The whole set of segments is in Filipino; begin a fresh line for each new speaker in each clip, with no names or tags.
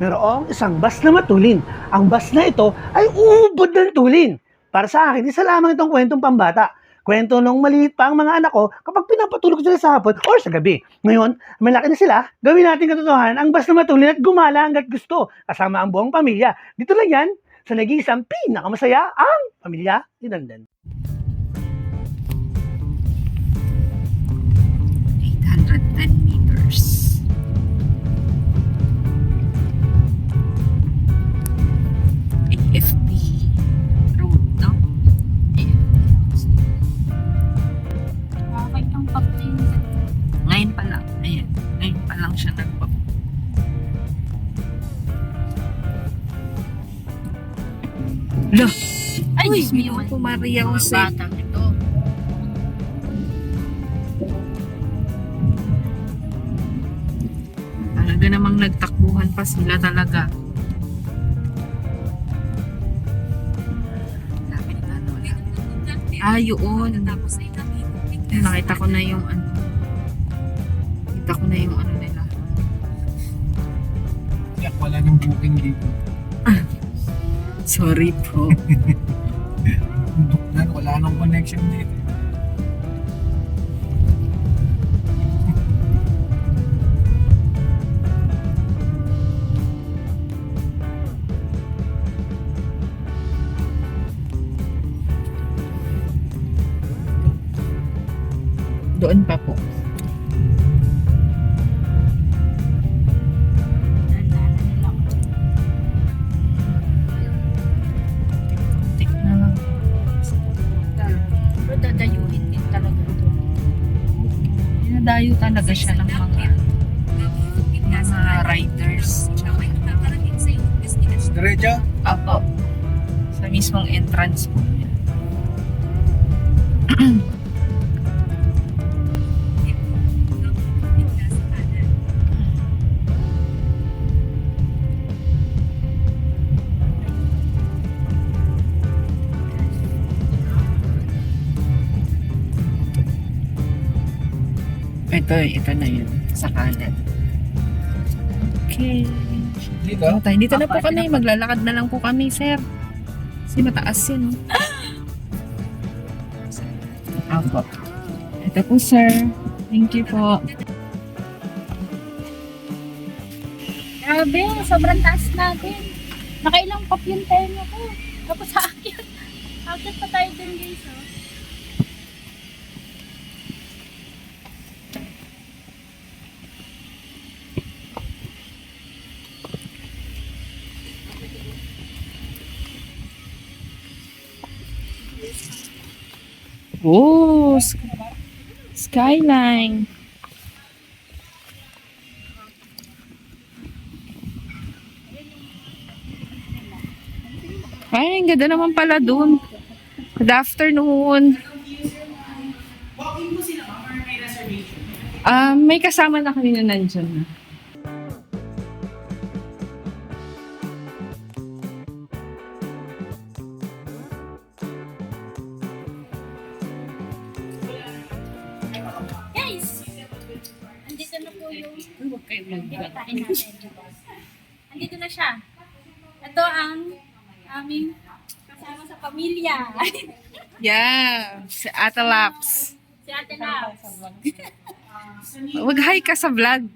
Mayroong isang bus na matulin. Ang bus na ito ay uubod ng tulin. Para sa akin, isa lamang itong kwentong pambata. Kwento nung maliit pa ang mga anak ko kapag pinapatulog sila sa hapon or sa gabi. Ngayon, malaki na sila, gawin natin katotohanan ang bus na matulin at gumala hanggat gusto kasama ang buong pamilya. Dito lang yan, sa nag-iisang pinakamasaya ang Pamilya Dinandan.
810 meters. AFB road, no?
Okay ang pag-tin.
Ngayon pa lang. Ayan. Ngayon pa lang siya nagpap. Lah!
Ay,
Uy,
Diyos mo
po Maria Jose.
batang ito.
Talaga namang nagtakbuhan pa sila talaga. Ah, yun. Nakita ko na yung ano. Nakita ko na yung ano nila.
Kaya wala nang booking dito.
Sorry po.
Bundok na, wala nang connection dito.
Doon pa po. Tik na lang.
Pero dadayuhin din talaga ito.
Dinadayo talaga siya ng mga riders.
Diretso?
Apo. Sa mismong entrance po niya. Ito na yun. Sa kanan. Okay.
Dito?
Dito na po kami. Maglalakad na lang po kami, sir. Kasi mataas yun. Apo. Ito po, sir. Thank you po.
Grabe, sobrang taas natin. Nakailang pop yung tenga ko. Tapos sa akin. Akit pa tayo dun, guys. Oh.
Oh, skyline. Ay, ang ganda naman pala dun. Good afternoon. May kasama na kami na nandyan na.
Guys! Andito na po yung bibitahin natin. Andito na siya. Ito ang aming kasama sa pamilya.
Yeah, si Ate Laps.
Si Ate Laps.
Wag-hi ka sa vlog.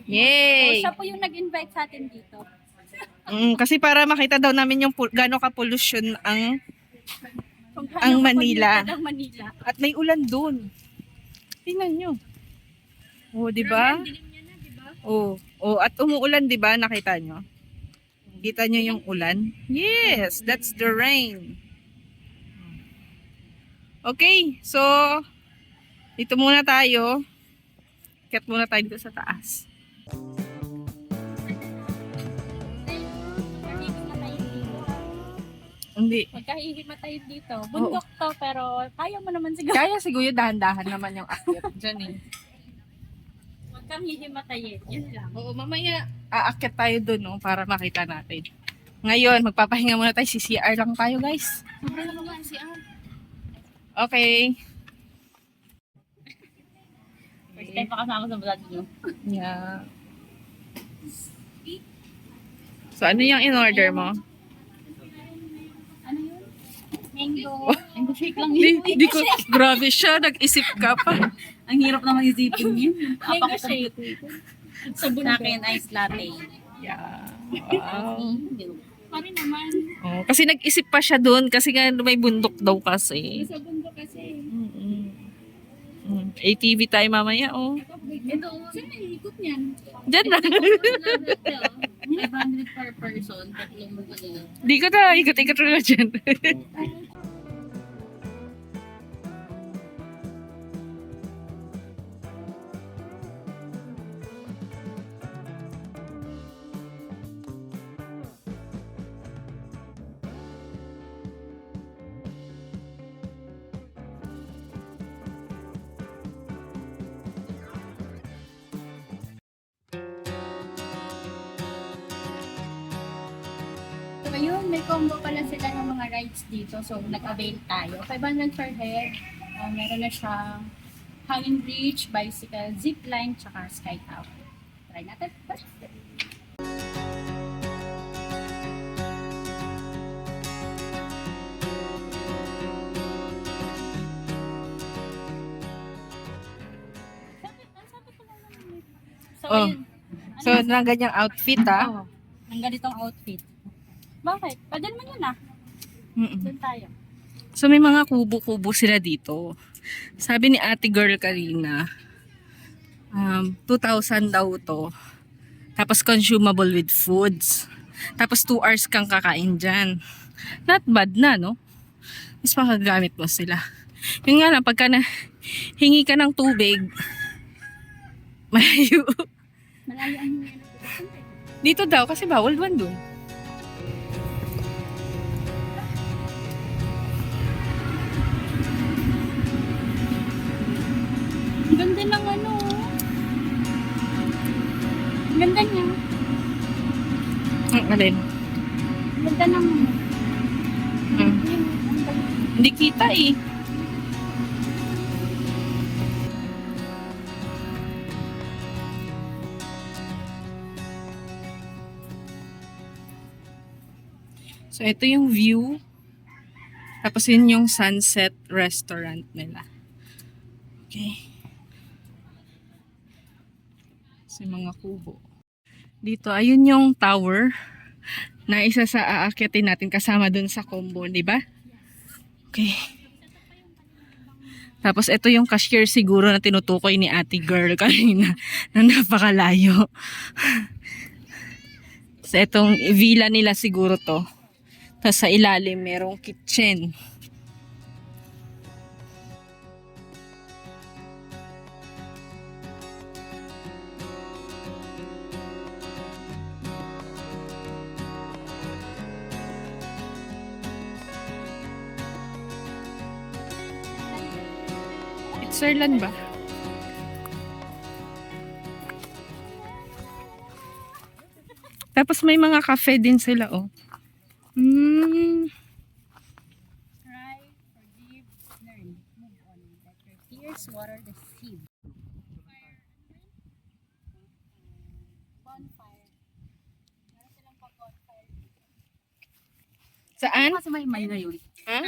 Yay!
Siya po yung nag-invite sa atin dito.
Kasi para makita daw namin yung gano'n ka-pollution ang
Kung
Ang
gaano
Manila.
kapag ng Manila.
at may ulan doon. Tingnan nyo. Oh, di ba?
Ang dilim niya na, di ba?
Oh, at umuulan, di ba? Nakita nyo? Kita nyo yung ulan? Yes, that's the rain. Okay, so dito muna tayo. Kat muna tayo dito sa taas. Hindi.
Magkahihimatay dito. Bundok to, pero kaya mo naman siguro.
Kaya siguro dahan-dahan naman yung akyat dyan eh.
Huwag kang hihimatayin. Yun lang.
Oo, mamaya aakyat tayo doon no, para makita natin. Ngayon, magpapahinga muna tayo. CCR lang tayo, guys.
Sobrang naman si Ann.
Okay.
First time pa kasama sa vlog nyo.
Yeah. So, ano yung in-order mo?
Ano yun? Mango. Mango shake lang
Di ko, grabe siya, nag-isip ka pa.
Ang hirap naman isipin yun.
Mango shake.
Sa akin, ice latte.
Yeah. Wow.
Pari naman.
Oh, kasi nag-isip pa siya doon kasi nga may bundok daw kasi.
Sa bundok kasi.
ATV tayo mamaya, oh.
Ito, saan naiikot niyan?
Diyan na.
500 per person. Tatlong ano.
Di ko na, ikot-ikot na dyan.
So, ayun, may combo pala sila ng mga rides dito. So, nag-avail tayo. 500 per head. Meron na siyang hanging bridge, bicycle, zip line, tsaka sky tower. Try natin. So,
Oh.
ayun.
So, na ganyang outfit, ah.
Oh, ng ganitong outfit. Bakit? Pwede naman yun ah.
Mm-mm.
Doon tayo.
So, may mga kubo-kubo sila dito. Sabi ni ate girl kanina, 2,000 daw to. Tapos consumable with foods. Tapos 2 hours kang kakain dyan. Not bad na, no? Mas makagamit mo sila. Yun nga lang, pagka na, hingi ka ng tubig, malayo.
Malayo ang hingi.
Dito daw, kasi bawal man dun.
Ang ganda ng ano. Ang ganda niya.
Alin?
Ang ganda ng
Hindi kita eh. So, ito yung view. Tapos yun yung sunset restaurant nila. Okay. So, yung mga kubo. Dito, ayun yung tower na isa sa aakyatin natin kasama dun sa combo, di ba? Okay. Tapos ito yung cashier siguro na tinutukoy ni ate girl kanina na napakalayo. So, itong villa nila siguro to. Tapos sa ilalim merong kitchen. Switzerland ba? Tapos may mga cafe din sila, oh.
try, forgive, learn, move on. Let your tears water the seed. Bonfire. Meron silang pag-bonfire.
Saan?
Kasi may ngayon.
Ha?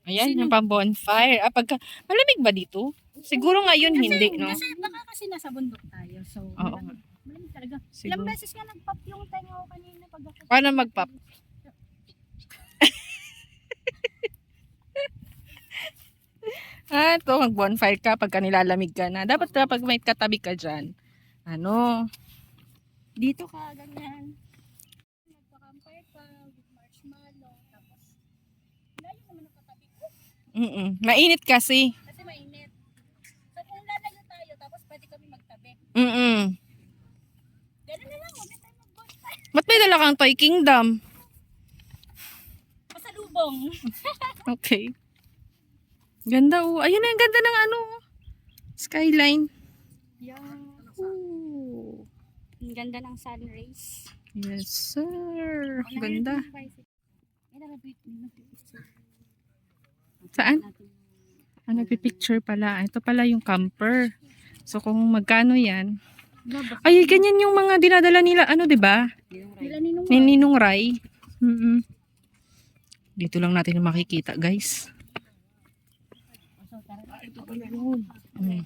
Ayan, yung pang bonfire. Ah, pagka, malamig ba dito? Siguro ngayon hindi, no?
Kasi baka kasi nasa bundok tayo. So,
Oo.
malamig talaga.
Siguro.
Ilang beses nga nag-pop yung tenga ko kanina pag ako.
Paano mag-pop? Ah, ito, mag-bonfire ka pagka nilalamig ka na. Dapat kapag may katabi ka dyan, ano,
Dito ka, ganyan. Nagpa-campfire ka with marshmallow. Tapos, layo naman ang katabi ko.
mainit kasi.
Kasi mainit. So, kung lalayo tayo, tapos pwede kami magtabi. Gano'n na lang, huwag na tayo mag-bonfire.
Ba't may dala kang Toy Kingdom?
Pasalubong.
Okay. Ganda, oh. Ayun na, ang ganda ng ano, skyline.
Yeah.
Ooh.
Ang ganda ng sun rays.
Yes, sir. Ganda. Saan? Ah, nagpipicture pala. Ito pala yung camper. So, kung magkano yan, Ay, ganyan yung mga dinadala nila, ano, di ba?
Nila ninong
Ni Ninong Rai. Dito lang natin makikita, guys. Mm.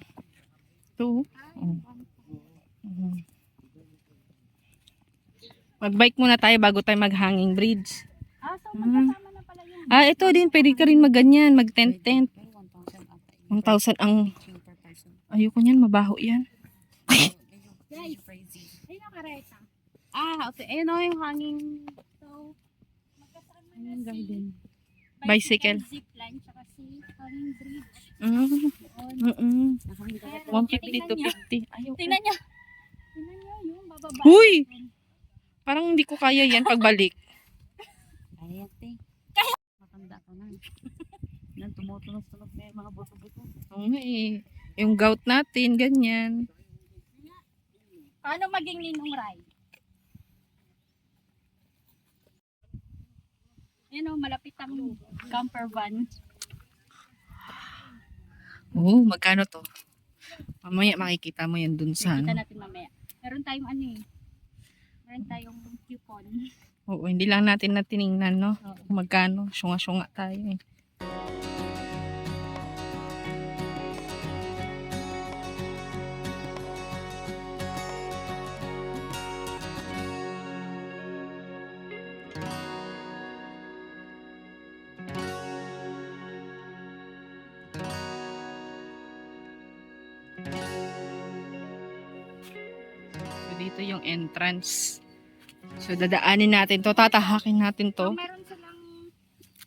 Ito. Mag-bike muna tayo bago tayo mag-hanging bridge.
So magkasama na pala yung
Ito din, pwede ka rin mag-ganyan, mag-tent-tent. 1,000 ang... Ayoko niyan, mabaho yan.
guys. Ay, nakareta.
Okay. Ayun o yung hanging.
So, magkasama na
Hanging garden.
Bicycle.
Zipline, tsaka si hanging bridge.
Mm. 150 to 50. Ayoko.
Tingnan niyo. Tingnan niyo yung bababa.
Huy! Parang hindi ko kaya yan pagbalik.
Ayan, te. Matanda ka na. Nang tumutunog-tunog na yung mga buto-buto.
Oo nga eh. Yung gout natin, ganyan.
Paano maging Ninong Rai? Yan o, malapit ang camper van.
Oo, magkano to? Mamaya makikita mo yan dun sa
Kita
ano.
natin mamaya. Meron tayong ano eh. Meron tayong coupon.
Oo, hindi lang natin na tiningnan, no? Kung magkano. Syunga-syunga tayo eh. So, dito yung entrance. So, dadaanin natin to. Tatahakin natin
So,
to.
meron silang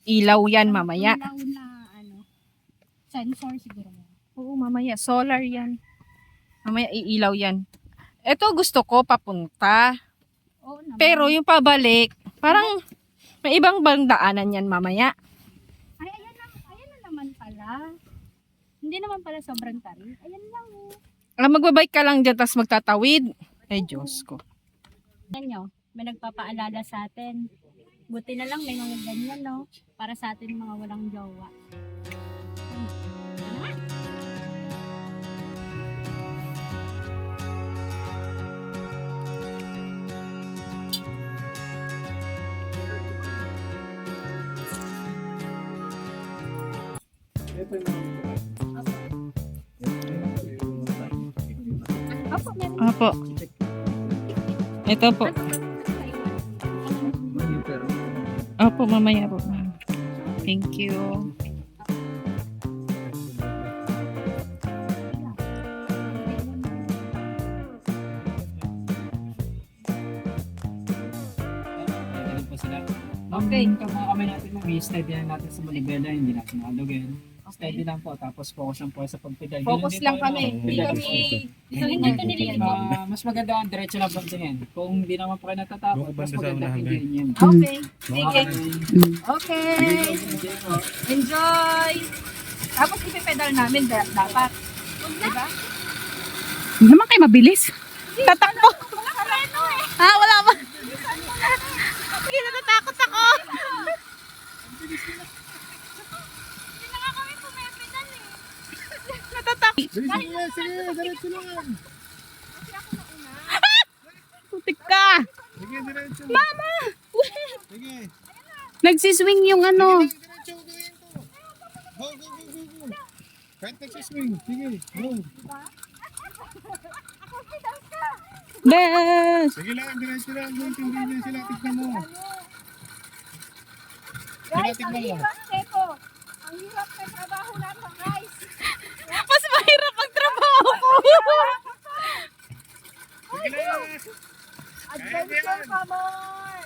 Ilaw yan mamaya.
ilaw na ano, sensor siguro.
Oo, mamaya. Solar yan. Mamaya iilaw yan. Ito gusto ko papunta.
Oo naman.
Pero yung pabalik, parang may ibang daanan yan mamaya.
Ay, ayan na naman pala. Hindi naman pala sobrang tarik. Ayan lang oh.
Magbabike ka lang dyan, tapos magtatawid. Ay, Diyos ko.
Yan nyo, may nagpapaalala sa atin. Buti na lang may mga ganyan, no? Para sa atin mga walang jowa.
Ito yung
Opo, meron.
Apo. Ito po. Opo, mamaya po. Thank you.
Ganun po sila.
Okay.
Kung kami natin mag-steady lang natin sa manibela, hindi natin nakalugin. Steady lang po, tapos focus lang po sa pagpedal.
Focus lang kami. Hindi kami...
Dito nililigo.
Mas maganda ang diretso lang pagtingin. Kung hindi naman po kayo natatakot, mas maganda hindi yun.
Okay. Sige.
Okay.
Okay. Enjoy! Tapos ipipedal namin dapat. Diba?
Hindi naman kayo mabilis. Tatakbo. Wala ba? Hindi natatakot ako.
Sige, diretso lang.
Putik ka.
Sige, diretso.
Mama!
Sige.
Nagsiswing yung ano.
Diretso, gawin ko. Go, go, go, go, go. Kahit nagsiswing. Sige, go.
Bes!
Sige lang, diretso lang. Hindi niya sila. Tignan mo. Sila, tignan mo.
Ang hirap ng trabaho natin, guys.
Mas mahirap ang trabaho ko.
Sige lang.
Adventure pa more!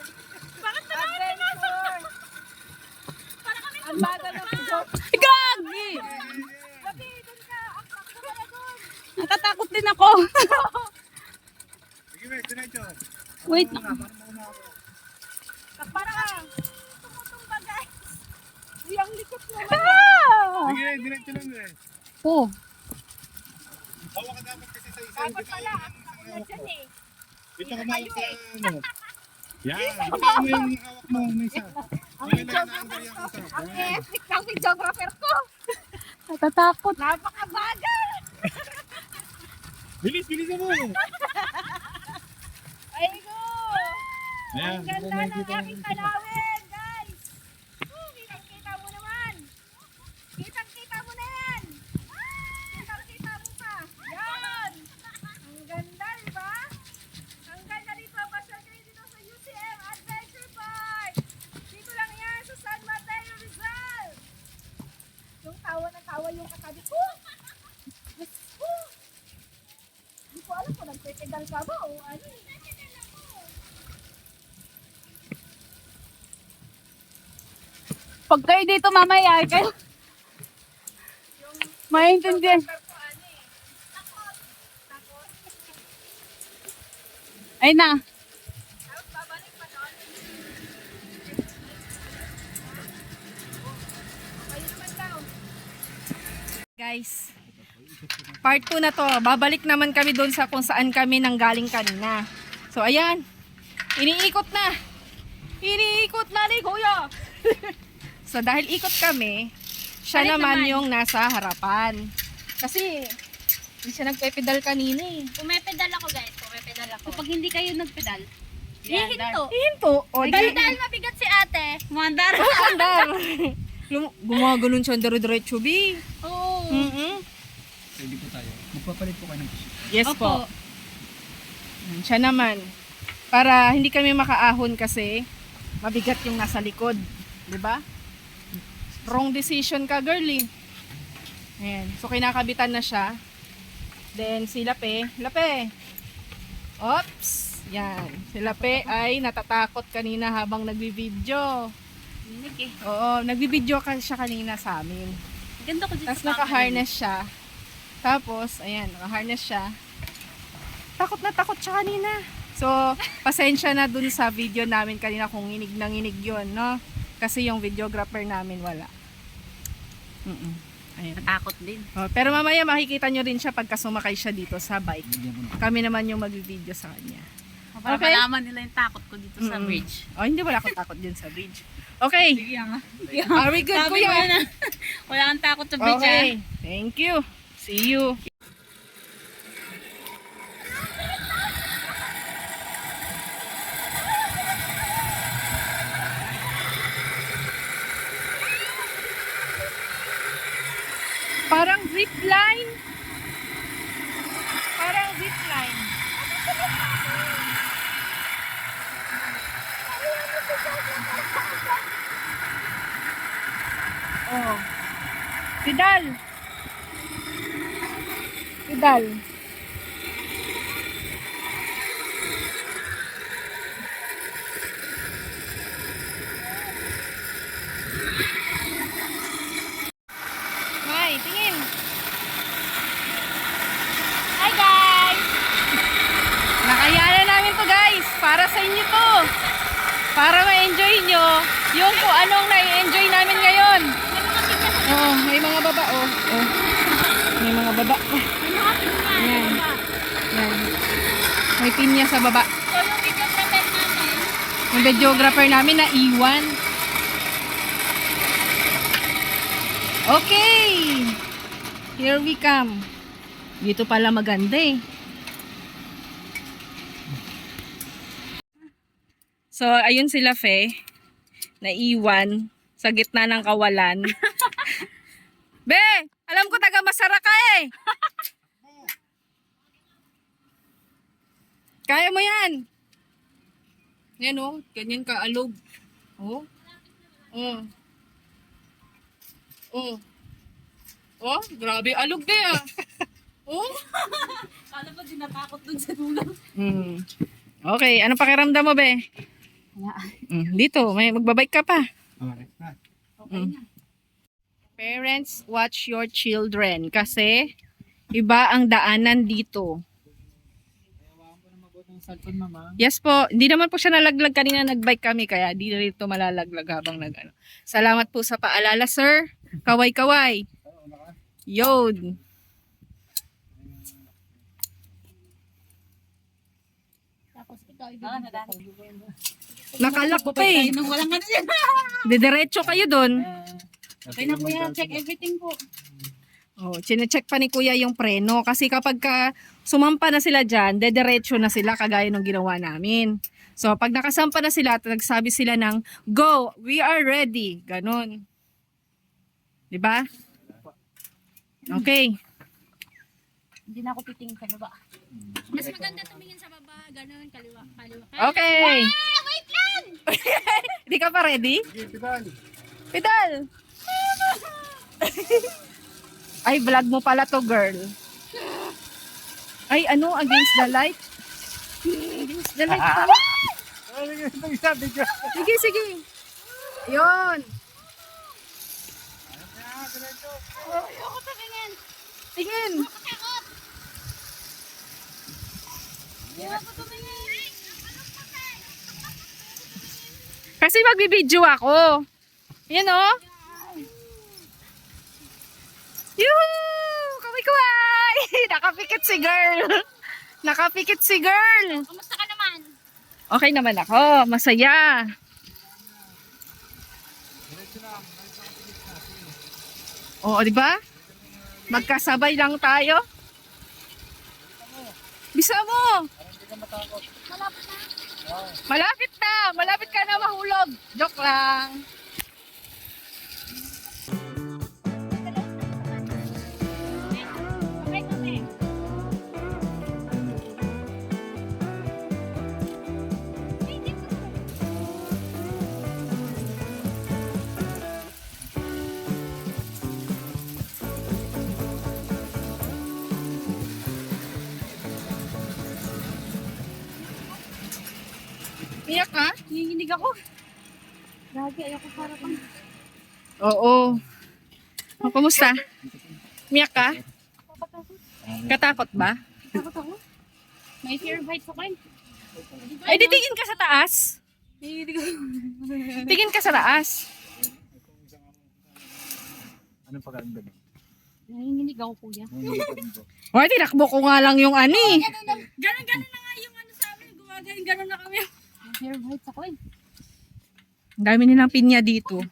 Bakit na adventure? Ang bagal ng pagod.
Gagi!
Gabi, doon ka. Aksak ka pala doon.
Natatakot din ako.
Sige, Wes, diretso.
Wait.
Para ka. Tumutumba, guys. Uy, ang likot naman.
Sige, diretso lang, Wes.
Oh.
Hawak ka dapat kasi sa isa.
Dapat pala, aksak na dyan eh.
Dito ka mawag sa ano. Yan. Ito mo yung hawak mo. May isa. May lang na ang gariya ko isa.
Ang epic ng videographer ko.
Natatakot.
Napakabagal.
Bilis, bilis mo. Ayan.
Ang ganda ng aking kalawin, guys! Kitang-kita mo naman! Kitang-kita mo na yan! Kitang-kita mo pa! Yan! Ang ganda, di ba? Ang ganda dito. Pasyal kayo dito sa UCM Adventure Park! Dito lang yan sa San Mateo, Rizal! Yung tawa na tawa yung katabi ko. Diyos ko! Hindi ko alam kung nagpipedal ka ba o ano.
Pag kayo dito mamaya, kayo maintindihan. Ay na.
Guys, part 2 na to. Babalik naman kami doon sa kung saan kami nanggaling kanina. So, ayan. Iniikot na. Iniikot na ni Kuya. So, dahil ikot kami, siya
Balik
naman
naman.
yung nasa harapan. Kasi, hindi siya nagpe-pedal kanina eh.
Pumepedal ako guys, pumepedal ako.
Kapag hindi kayo nagpedal,
Hihinto.
Hinto. O, di.
Dahil mabigat si ate.
mandar.
Andar. Gumaganon siya dire-diretso, bi.
Oo.
Pwede po tayo. Magpapalit po kayo ng
Yes po. Siya naman. Para hindi kami makaahon kasi mabigat yung nasa likod. 'Di ba? Wrong decision ka, girlie. Ayan. So, kinakabitan na siya. Then, si Lape. Lape! Oops! Yan. Si Lape ay natatakot kanina habang nagbibideo. Oo, nagbibideo siya kanina sa amin.
Ganda ko dito.
Tapos naka-harness siya. Tapos, ayan, naka-harness siya. Takot na takot siya kanina. So, pasensya na dun sa video namin kanina kung nginig na nginig yun, no? Kasi yung videographer namin wala. Ayan.
Natakot din.
Oh, pero mamaya makikita nyo rin siya pagka sumakay siya dito sa bike. Kami naman yung mag-video sa kanya.
Para
Okay.
malaman nila yung takot ko dito sa bridge.
Oh, hindi wala akong takot din sa bridge. Okay.
Sige nga.
Are we good,
Sabi ko
kuya?
na, wala kang takot sa bridge.
Okay. Thank you. See you. Parang zip line. Parang zip line. Oh. Pedal. Pedal. Hi, tingin.
Hi guys!
Nakayana namin to guys. Para sa inyo to. Para ma-enjoy nyo yung kung anong na-enjoy namin ngayon. Oo, may mga baba oh. Oh. May mga baba. Yan. Yan. May pinya sa baba.
So yung videographer namin,
Yung videographer namin na iwan. Okay. Here we come. Dito pala maganda eh. So, ayun sila Fe. Naiwan sa gitna ng kawalan. Be! Alam ko taga Masara ka eh! Kaya mo yan! Yan oh, ganyan ka alog. Oh. Oh. Oh. Oh, grabe alog de ah. Oh.
Kala ba din natakot dun sa dulo?
Okay, anong pakiramdam mo, be? Dito, may magbabike ka pa.
Okay na.
Parents, watch your children kasi iba ang daanan dito. Yes po, hindi naman po siya nalaglag kanina nagbike kami kaya di rito malalaglag habang nag-ano. Salamat po sa paalala, sir. Kaway-kaway. Yod.
tapos ikaw
Nakalak pa eh.
Nung walang ano yan.
Didiretso kayo doon.
Okay na po yan. Check everything po.
Oh, chine-check pa ni Kuya yung preno kasi kapag sumampa na sila diyan, dediretso na sila kagaya ng ginawa namin. So, pag nakasampa na sila, nagsabi sila ng go, we are ready. Ganon. 'Di ba? Okay.
Hindi na ako titingin sa baba.
Mas maganda tumingin sa baba, ganun, kaliwa, kaliwa.
Okay.
Ah, wait lang!
Hindi ka pa ready?
Sige, pedal.
Pedal! Ay, vlog mo pala to, girl. Ay, ano? Against the light? Against the light pala.
Ito isa, bigyan.
Sige, sige. Yun.
Ayoko tumingin.
Tingin.
Takot. Ayoko tumingin.
Kasi magbibideo ako. Yan o. Yuhuu! Kaway-kaway! Nakapikit si girl. Nakapikit si girl.
Kamusta ka naman?
Okay naman ako. Masaya. Oo, di ba? Magkasabay lang tayo. Bisa mo.
Malapit na.
Malapit na. Malapit ka na mahulog. Joke lang.
Okay kami.
Iyak ka?
Nanginginig ako. Lagi, ayoko para pang...
Oo. O, kumusta? Umiyak ka? Katakot ba?
Takot ako.
May fear bites ako eh.
Ay, di tingin ka sa taas.
Nanginginig ako.
Tingin ka sa taas.
Anong pagkain
Nanginginig ako, kuya.
Ay, tinakbo ko nga lang yung ani.
Ganon na nga yung ano sa amin. Gumagaling ganon na kami.
May fear bites ako eh.
Ang dami nilang pinya dito.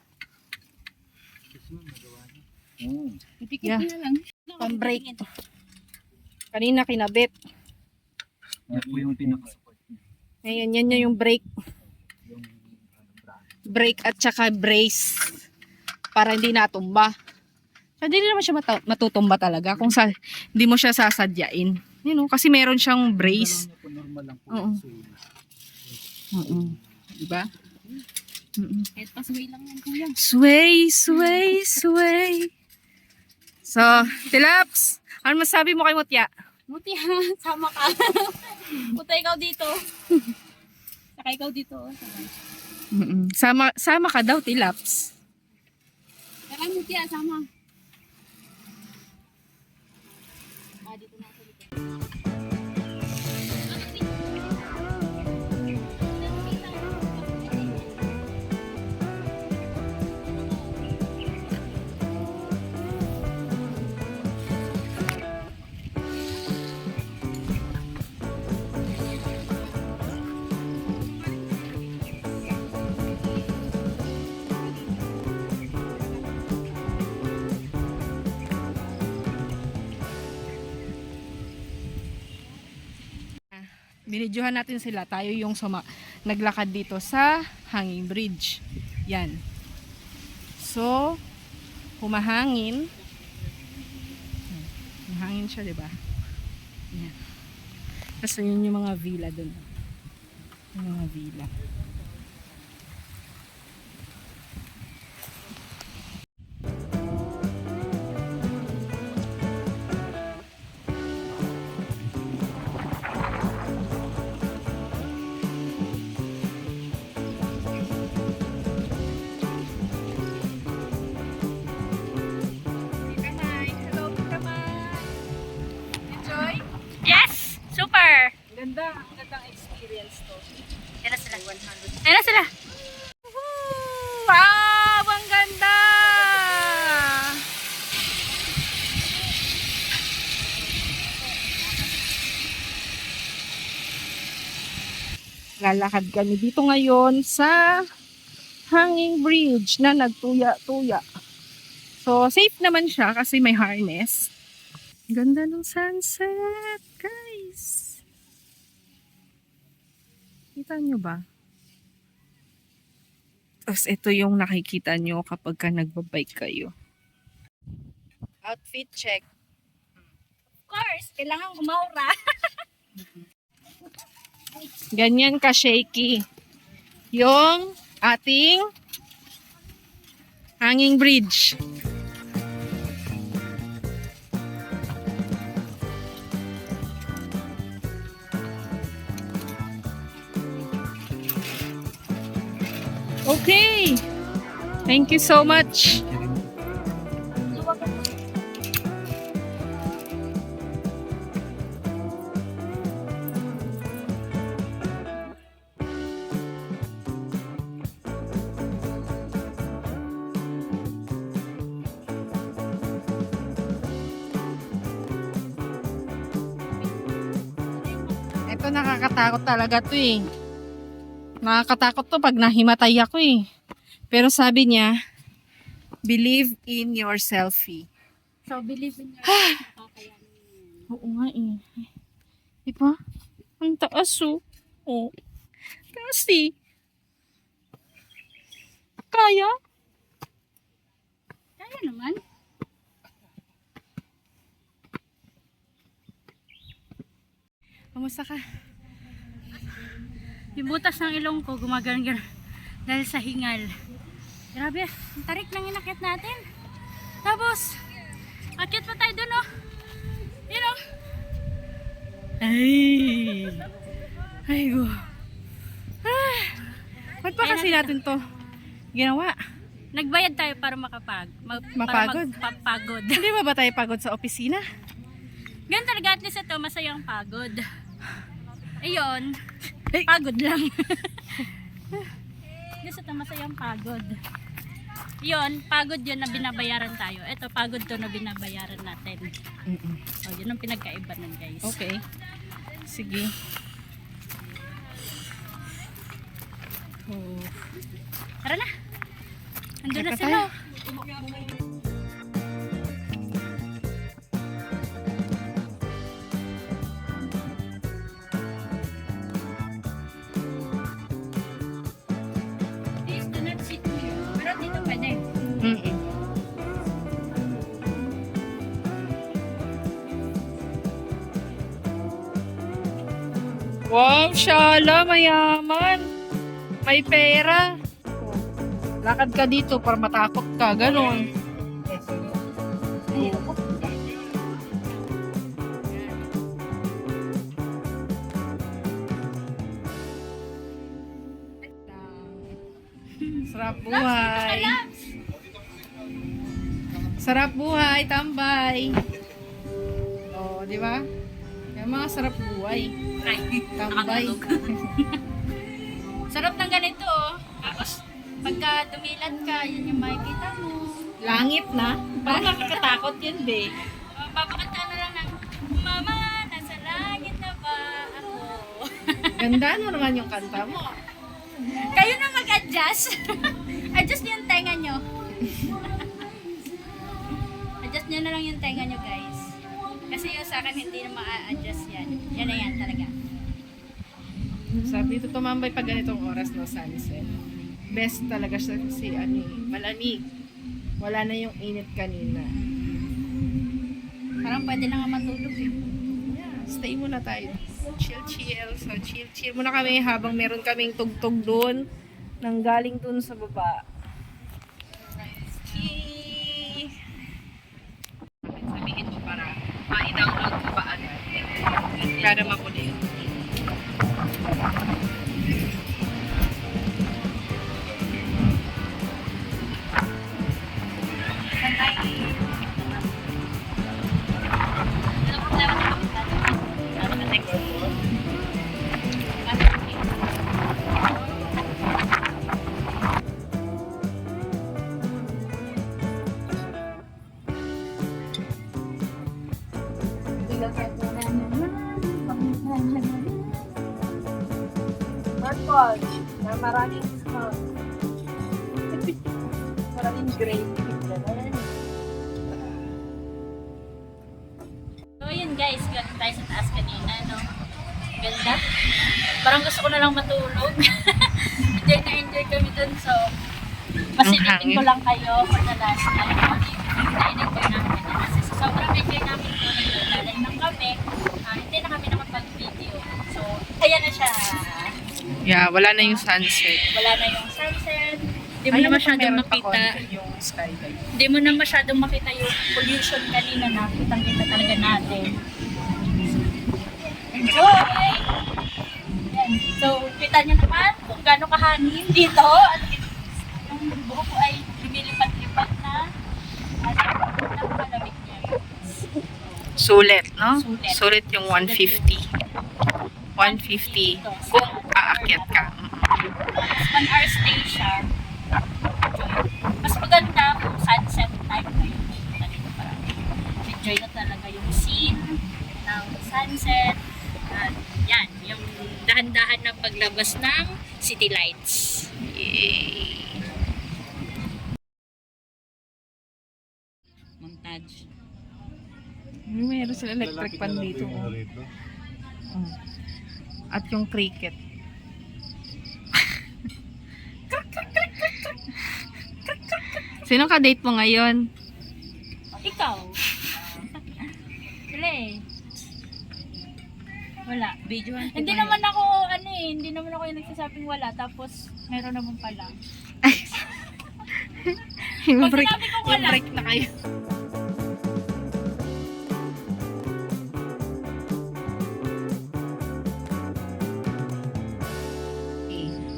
Ipikit
Yeah.
na lang.
Pang-break. Kanina kinabit.
Yan po yung pinaka-support niya.
Ngayon, yan yung brake.
Yung
Brake at saka brace. Para hindi natumba. So, hindi naman siya matutumba talaga kung hindi mo siya sasadyain. You know, kasi meron siyang brace.
normal lang po.
Oo.
So,
Diba? Mm-mm.
Kahit pasway lang yan, kuya.
Sway, sway, sway. So, Tilaps, ano masabi mo kay Mutya?
Buti ha, sama ka. Buti ikaw dito. Saka ikaw dito.
Sama ka daw, Tilaps.
Saka buti ha, sama. Ah, dito na ako dito.
Binidyohan natin sila. Tayo yung naglakad dito sa hanging bridge. Yan. So, humahangin. Humahangin siya, di ba? Yan. Tapos yun yung mga villa dun. Yung mga villa. Enjoy?
Yes! Super!
Gandang experience to.
Yan na sila. 100. Yan na sila.
Wow! Ang ganda! Lalakad kami dito ngayon sa hanging bridge na nagtuya-tuya. So, safe naman siya kasi may harness. Ganda ng sunset, guys. Kita nyo ba? Tapos ito yung nakikita nyo kapag ka nagbabike kayo. Outfit check.
Of course, kailangan umaura.
Ganyan ka-shaky. Yung ating hanging bridge. Okay. Thank you so much. Ito nakakatakot talaga to eh. Nakakatakot to pag nahimatay ako eh. Pero sabi niya, believe in your selfie.
So, believe in yourself. Makakayanin.
Oo nga eh. Diba? Ang taas oh. Oh. Taas eh. Kaya?
Kaya naman.
Kamusta ka?
Yung butas ng ilong ko gumagana dahil sa hingal. Grabe, ang tarik ng inakit natin. Tapos, akit pa tayo dun, oh. Yun, oh.
Ay. Ay go. Ah. Ba't pa kasi natin to ginawa?
Nagbayad tayo para
Mapagod?
Mapagod.
Hindi ba tayo pagod sa opisina?
Ganun talaga, at least ito, masayang pagod. Ayun,
Hey.
pagod lang. At least ito, masayang pagod. Yun, pagod yun na binabayaran tayo. Ito, pagod to na binabayaran natin. O, yun ang pinagkaiba nun, guys.
Okay. Sige. Oh.
Tara na. Andun na
Tara
sila.
tayo.
Please do not sit here. Pero dito pwede.
Mm-mm. Wow, Shala, mayaman. May pera. Lakad ka dito para matakot ka, ganon. Sarap buhay. Sarap buhay, tambay. Oh, di ba? Yung mga sarap buhay. Tambay.
Sarap ng ganito, oh. Tapos, pagka dumilat ka, yun yung makikita mo.
Langit na. Parang nakakatakot yun, be.
Papakanta na lang ng, Mama, nasa langit na ba ako?
Ganda no naman yung kanta mo.
Kayo na mag-adjust. Adjust niyo yung tenga nyo. Adjust niyo na lang yung tenga nyo, guys. Kasi yung sa akin, hindi na ma-adjust yan. Yan na yan talaga.
Sabi ito tumambay pag ganitong oras no sunset. Best talaga siya kasi malamig. Wala na yung init kanina.
Parang pwede na nga matulog eh.
Yeah, stay muna tayo. Chill. So chill muna kami habang meron kaming tugtog doon nang galing doon sa baba. Sabihin mo para ma-download ko pa agad. Para makulit. Purple na maraming maraming gray.
Ganda. Parang gusto ko na lang matulog. Enjoy kami dun. So, pasilipin ko lang kayo for the last time. Na-enjoy namin. Kasi sobrang enjoy namin ito. Naglalay ng kami. Hindi na kami nakapag-video. So, ayan na siya.
Yeah, wala na yung sunset.
Wala na yung sunset. Hindi mo na masyadong makita.
yung skyline.
Hindi mo na masyadong makita yung pollution kanina na kitang-kita talaga natin. Enjoy! Yan. So, kita nyo naman kung gaano kahangin dito. At yung buho ko ay lumilipat-lipat na. At napakalamig niya.
Sulit, no?
Sulit.
Sulit yung 150. 150 kung aakyat ka.
1 hour stay siya. Mas maganda kung sunset time na yun. Para enjoy na talaga yung scene ng sunset. At yan, yung dahan-dahan na paglabas ng city lights.
Yay!
Montage.
Meron sila electric pan dito. At yung cricket. Sino ka-date mo ngayon?
Ikaw? Wala eh. Wala.
Videohan
Hindi naman ako, hindi naman ako yung nagsasabing wala. Tapos, meron naman pala.
Yung
Pag sinabi ko wala.
break na kayo.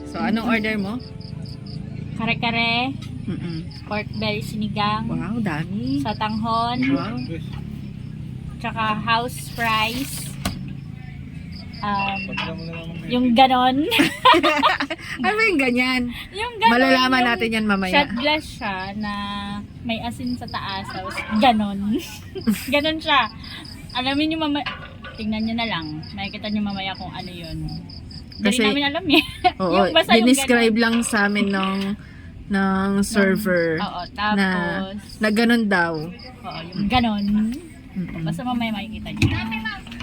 So, anong order mo?
Kare-kare, pork belly sinigang,
Wow, dami.
sa tanghon,
Wow.
tsaka house fries. Yung ganon.
Ano yung ganyan?
Yung ganon.
Malalaman
yung
natin yan mamaya.
shot glass siya na may asin sa taas. Tapos ganon. Ganon siya. Alamin nyo mamaya. Tingnan nyo na lang. Makikita nyo mamaya kung ano yun. Hindi
Kasi-
rin namin alam eh.
Oo,
Yung basta yung
dinescribe lang sa amin ng server
Oo, tapos,
na ganun daw.
oo, yung ganon.
Mm-mm.
Basta mamaya makikita nyo.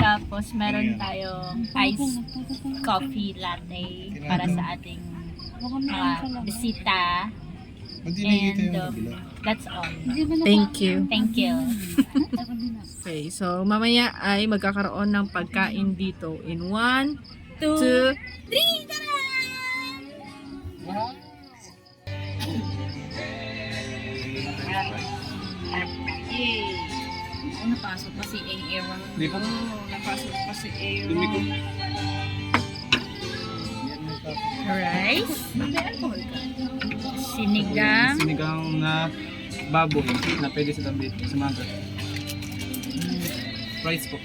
Tapos, meron tayong iced coffee latte para sa ating mga bisita. And that's all.
Thank you.
Thank you.
Okay, so mamaya ay magkakaroon ng pagkain dito in 1, 2,
3, tara!
Yay! Ako napasok pa si Aaron.
Di ba?
napasok pa si
Dumi ko.
Rice. Sinigang.
Sinigang na baboy na pwede sa tabi, sa maga. Price po.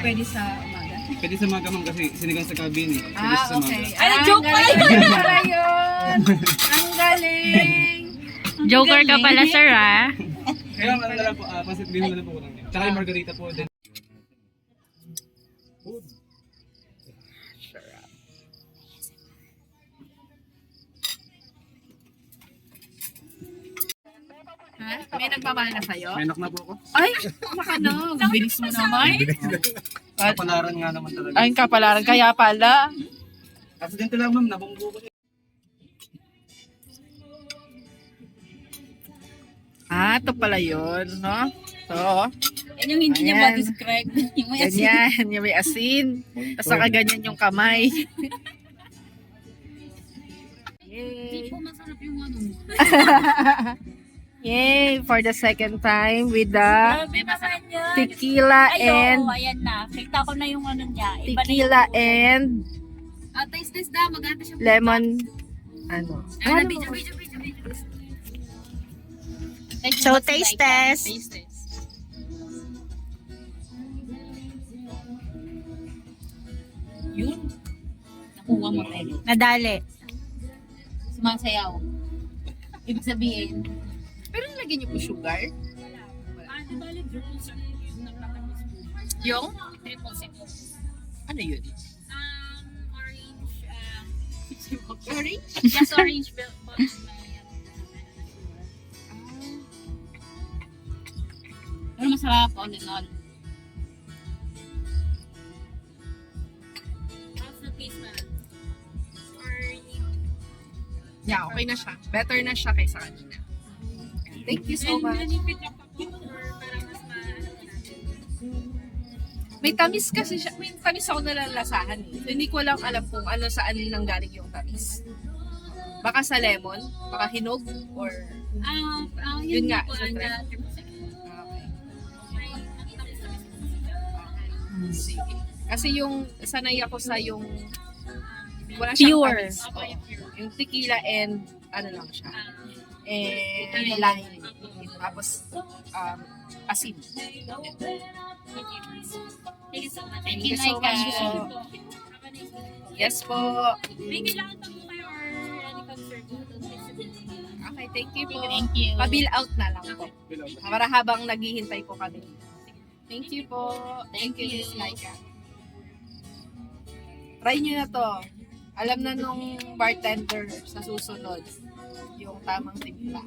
Pwede sa umaga.
Pwede sa maga ma'am kasi sinigang sa kabin eh. Pwede sa maga.
Ay, joke pala
yun! Pala yun! Ang galing!
Joker ka pala, sir, ah.
Kaya ano na lang po, pasit bihon na lang po ko lang. Tsaka yung margarita po din.
Ha? May nagmamahal na sa'yo?
Menok na po ako.
Ay! Makano! Bilis mo naman!
Kapalaran nga naman talaga.
Ay, kapalaran. Kaya pala.
Accident lang ma'am, nabunggo ko.
Ah, ito pala yun, no? So,
Yan yung hindi niya
Ayan.
ma-describe. Yung may asin.
ganyan. Yung may asin. Tapos saka ganyan yung kamay.
Hindi
Yay!
po masarap yung ano.
Yay! For the second time with the
Grabe naman yan.
tequila
Ay,
and
oo, ayan na. Kita ko na yung ano niya. Iba na
tequila
yung-
and
Taste da. Mag-ata siya.
lemon ano?
Ano?
Ano?
Video.
So, taste test.
Taste test. Yun. Nakuha mo rin.
Nadali.
Sumasayaw. Ibig sabihin,
Pero nilagyan niyo po sugar?
yung
Triple sip.
Ano yun?
Orange.
Orange?
Yes, orange milk.
pero masarap all in all.
Yeah, okay na siya. Better na siya kaysa kanina. Thank you so much. May tamis kasi siya. May tamis ako nalalasahan eh. So, hindi ko lang alam kung ano saan nanggaling yung tamis. Baka sa lemon, baka hinog, or... Yun nga,
po,
sa try.
okay.
Sige. Kasi yung sanay ako sa yung wala siyang
Pure.
tamis. Oo. Yung tequila and ano lang siya. And lime. Tapos asin.
Thank you so much.
Thank you so much po. Yes po.
May kailangan pa po kayo or any concern po?
Okay, thank you po.
Thank you.
Pa-bill out na lang po. Para habang naghihintay po kami. Thank you po. Thank you, Miss Laika. Try nyo na to. Alam na nung bartender sa susunod yung tamang timpla.